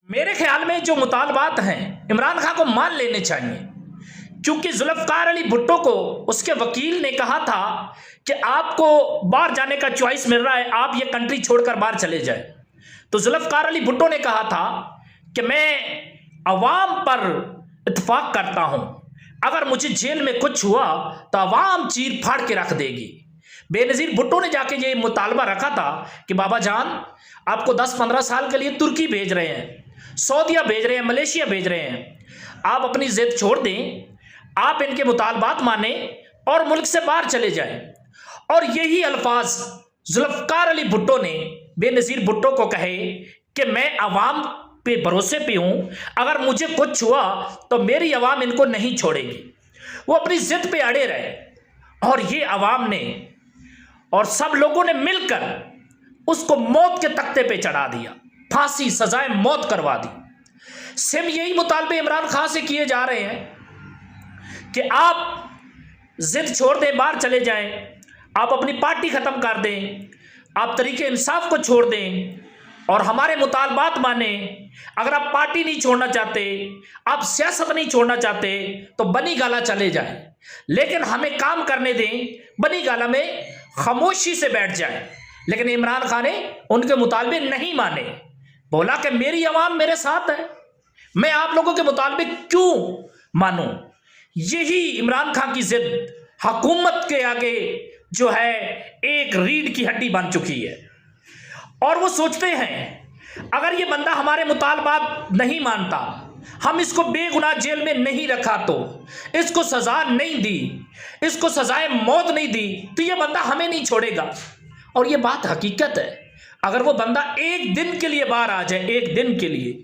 میرے خیال میں جو مطالبات ہیں عمران خان کو مان لینے چاہیے، کیونکہ ذوالفقار علی بھٹو کو اس کے وکیل نے کہا تھا کہ آپ کو باہر جانے کا چوائس مل رہا ہے، آپ یہ کنٹری چھوڑ کر باہر چلے جائیں۔ تو ذوالفقار علی بھٹو نے کہا تھا کہ میں عوام پر اتفاق کرتا ہوں، اگر مجھے جیل میں کچھ ہوا تو عوام چیر پھاڑ کے رکھ دے گی۔ بے نظیر بھٹو نے جا کے یہ مطالبہ رکھا تھا کہ بابا جان آپ کو 10-15 سال کے لیے ترکی بھیج رہے ہیں، سعودیہ بھیج رہے ہیں، ملیشیا بھیج رہے ہیں، آپ اپنی ضد چھوڑ دیں، آپ ان کے مطالبات مانیں اور ملک سے باہر چلے جائیں۔ اور یہی الفاظ ذوالفقار علی بھٹو نے بے نظیر بھٹو کو کہے کہ میں عوام پہ بھروسے پہ ہوں، اگر مجھے کچھ ہوا تو میری عوام ان کو نہیں چھوڑے گی۔ وہ اپنی ضد پہ اڑے رہے اور یہ عوام نے اور سب لوگوں نے مل کر اس کو موت کے تختے پہ چڑھا دیا، پھانسی سزائے موت کروا دی۔ سیم یہی مطالبے عمران خان سے کیے جا رہے ہیں کہ آپ ضد چھوڑ دیں، باہر چلے جائیں، آپ اپنی پارٹی ختم کر دیں، آپ طریق انصاف کو چھوڑ دیں اور ہمارے مطالبات مانیں۔ اگر آپ پارٹی نہیں چھوڑنا چاہتے، آپ سیاست نہیں چھوڑنا چاہتے تو بنی گالا چلے جائیں، لیکن ہمیں کام کرنے دیں، بنی گالا میں خاموشی سے بیٹھ جائیں۔ لیکن عمران خان نے ان کے مطالبے نہیں مانے، بولا کہ میری عوام میرے ساتھ ہے، میں آپ لوگوں کے مطالبے کیوں مانوں۔ یہی عمران خان کی ضد حکومت کے آگے جو ہے ایک ریڑھ کی ہڈی بن چکی ہے، اور وہ سوچتے ہیں اگر یہ بندہ ہمارے مطالبات نہیں مانتا، ہم اس کو بے گناہ جیل میں نہیں رکھا، تو اس کو سزا نہیں دی، اس کو سزائے موت نہیں دی، تو یہ بندہ ہمیں نہیں چھوڑے گا۔ اور یہ بات حقیقت ہے، اگر وہ بندہ ایک دن کے لیے باہر آ جائے، ایک دن کے لیے